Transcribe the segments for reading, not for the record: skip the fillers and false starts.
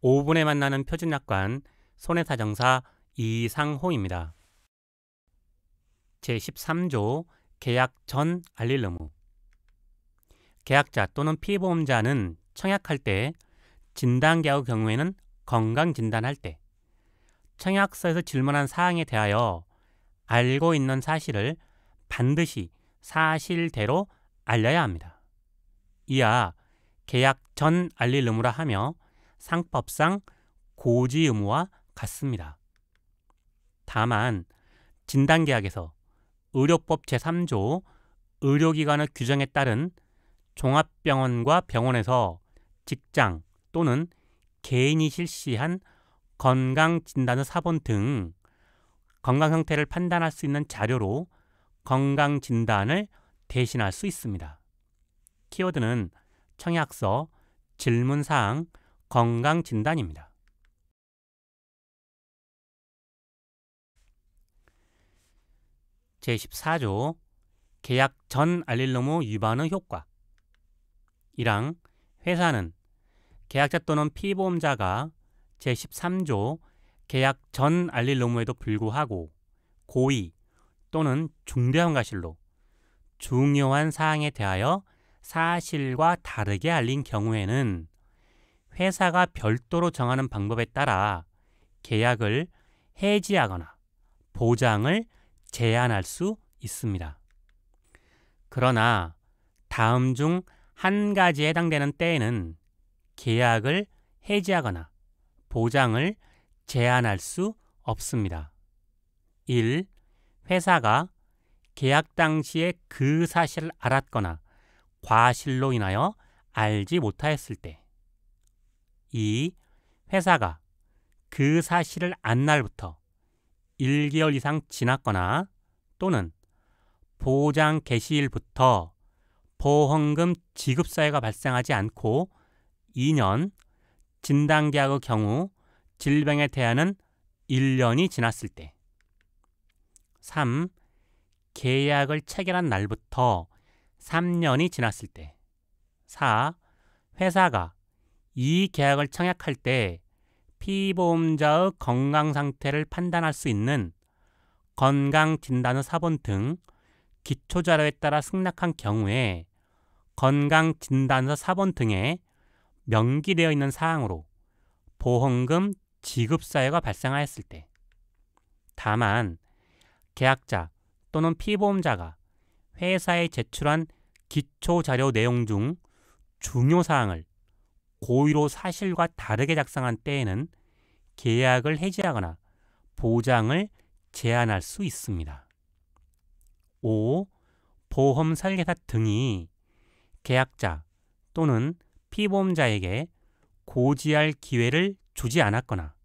5분에 만나는 표준약관 손해사정사 이상호입니다. 제13조 계약 전 알릴 의무. 계약자 또는 피보험자는 청약할 때, 진단계약 경우에는 건강진단할 때, 청약서에서 질문한 사항에 대하여 알고 있는 사실을 반드시 사실대로 알려야 합니다. 이하 계약 전 알릴 의무라 하며 상법상 고지 의무와 같습니다. 다만 진단계약에서 의료법 제3조 의료기관의 규정에 따른 종합병원과 병원에서 직장 또는 개인이 실시한 건강진단의 사본 등 건강 상태를 판단할 수 있는 자료로 건강진단을 대신할 수 있습니다. 키워드는 청약서, 질문사항, 건강진단입니다. 제14조 계약 전 알릴 의무 위반의 효과. 1항 회사는 계약자 또는 피보험자가 제13조 계약 전 알릴 의무에도 불구하고 고의 또는 중대한 과실로 중요한 사항에 대하여 사실과 다르게 알린 경우에는 회사가 별도로 정하는 방법에 따라 계약을 해지하거나 보장을 제한할 수 있습니다. 그러나 다음 중 한 가지에 해당되는 때에는 계약을 해지하거나 보장을 제한할 수 없습니다. 1. 회사가 계약 당시에 그 사실을 알았거나 과실로 인하여 알지 못하였을 때. 2. 회사가 그 사실을 안 날부터 1개월 이상 지났거나 또는 보장 개시일부터 보험금 지급 사유가 발생하지 않고 2년, 진단계약의 경우 질병에 대하여는 1년이 지났을 때. 3. 계약을 체결한 날부터 3년이 지났을 때. 4. 회사가 이 계약을 청약할 때 피보험자의 건강 상태를 판단할 수 있는 건강진단의 사본 등 기초자료에 따라 승낙한 경우에 건강진단서 사본 등에 명기되어 있는 사항으로 보험금 지급 사유가 발생하였을 때. 다만 계약자 또는 피보험자가 회사에 제출한 기초자료 내용 중 중요 사항을 고의로 사실과 다르게 작성한 때에는 계약을 해지하거나 보장을 제한할 수 있습니다. 5. 보험 설계사 등이 계약자 또는 피보험자에게 고지할 기회를 주지 않았거나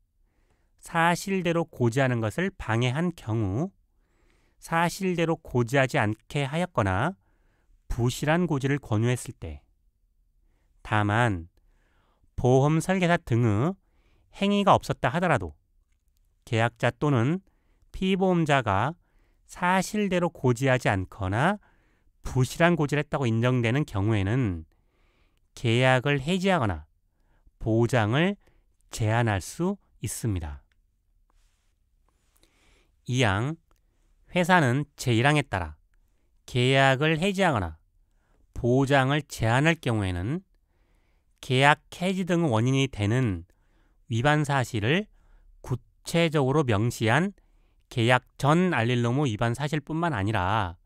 사실대로 고지하는 것을 방해한 경우, 사실대로 고지하지 않게 하였거나 부실한 고지를 권유했을 때. 다만 보험 설계사 등의 행위가 없었다 하더라도 계약자 또는 피보험자가 사실대로 고지하지 않거나 부실한 고지를 했다고 인정되는 경우에는 계약을 해지하거나 보장을 제한할 수 있습니다. 2항 회사는 제1항에 따라 계약을 해지하거나 보장을 제한할 경우에는 계약 해지 등의 원인이 되는 위반 사실을 구체적으로 명시한 계약 전 알릴 의무 위반 사실뿐만 아니라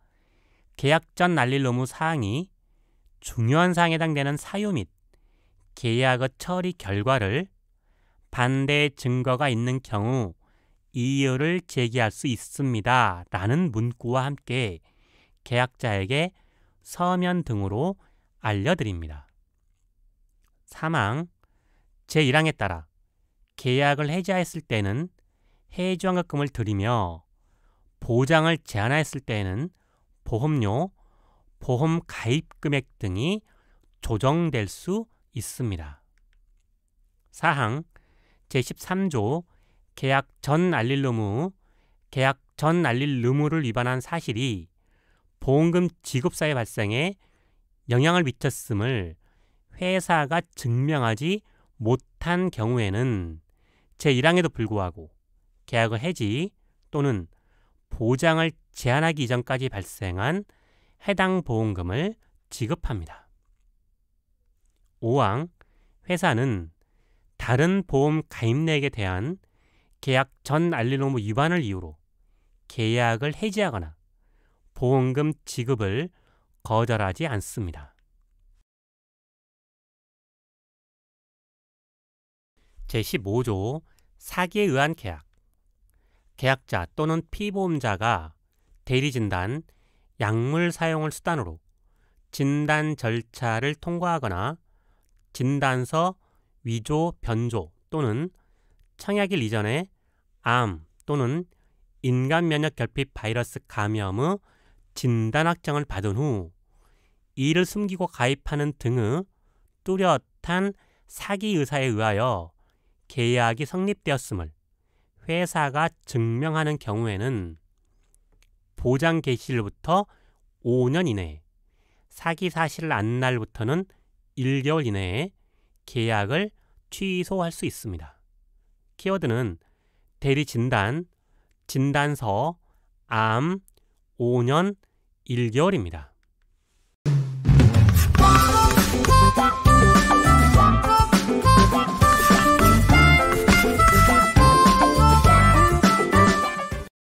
계약 전 알릴 의무 사항이 중요한 사항에 해당되는 사유 및 계약의 처리 결과를 반대 증거가 있는 경우 이유를 제기할 수 있습니다. 라는 문구와 함께 계약자에게 서면 등으로 알려드립니다. 3항 제1항에 따라 계약을 해지하였을 때는 해지환급금을 드리며 보장을 제한하였을 때에는 보험료, 보험 가입 금액 등이 조정될 수 있습니다. 4항 제13조 계약 전 알릴 의무, 계약 전 알릴 의무를 위반한 사실이 보험금 지급사의 발생에 영향을 미쳤음을 회사가 증명하지 못한 경우에는 제1항에도 불구하고 계약의 해지 또는 보장을 제한하기 이전까지 발생한 해당 보험금을 지급합니다. 5항 회사는 다른 보험 가입자에게 대한 계약 전 알릴 의무 위반을 이유로 계약을 해지하거나 보험금 지급을 거절하지 않습니다. 제15조 사기에 의한 계약. 계약자 또는 피보험자가 대리진단, 약물 사용을 수단으로 진단 절차를 통과하거나 진단서 위조, 변조 또는 청약일 이전에 암 또는 인간 면역 결핍 바이러스 감염의 진단 확정을 받은 후 이를 숨기고 가입하는 등의 뚜렷한 사기 의사에 의하여 계약이 성립되었음을 회사가 증명하는 경우에는 보장 개시일부터 5년 이내에, 사기 사실을 안 날부터는 1개월 이내에 계약을 취소할 수 있습니다. 키워드는 대리진단, 진단서, 암, 5년, 1개월입니다.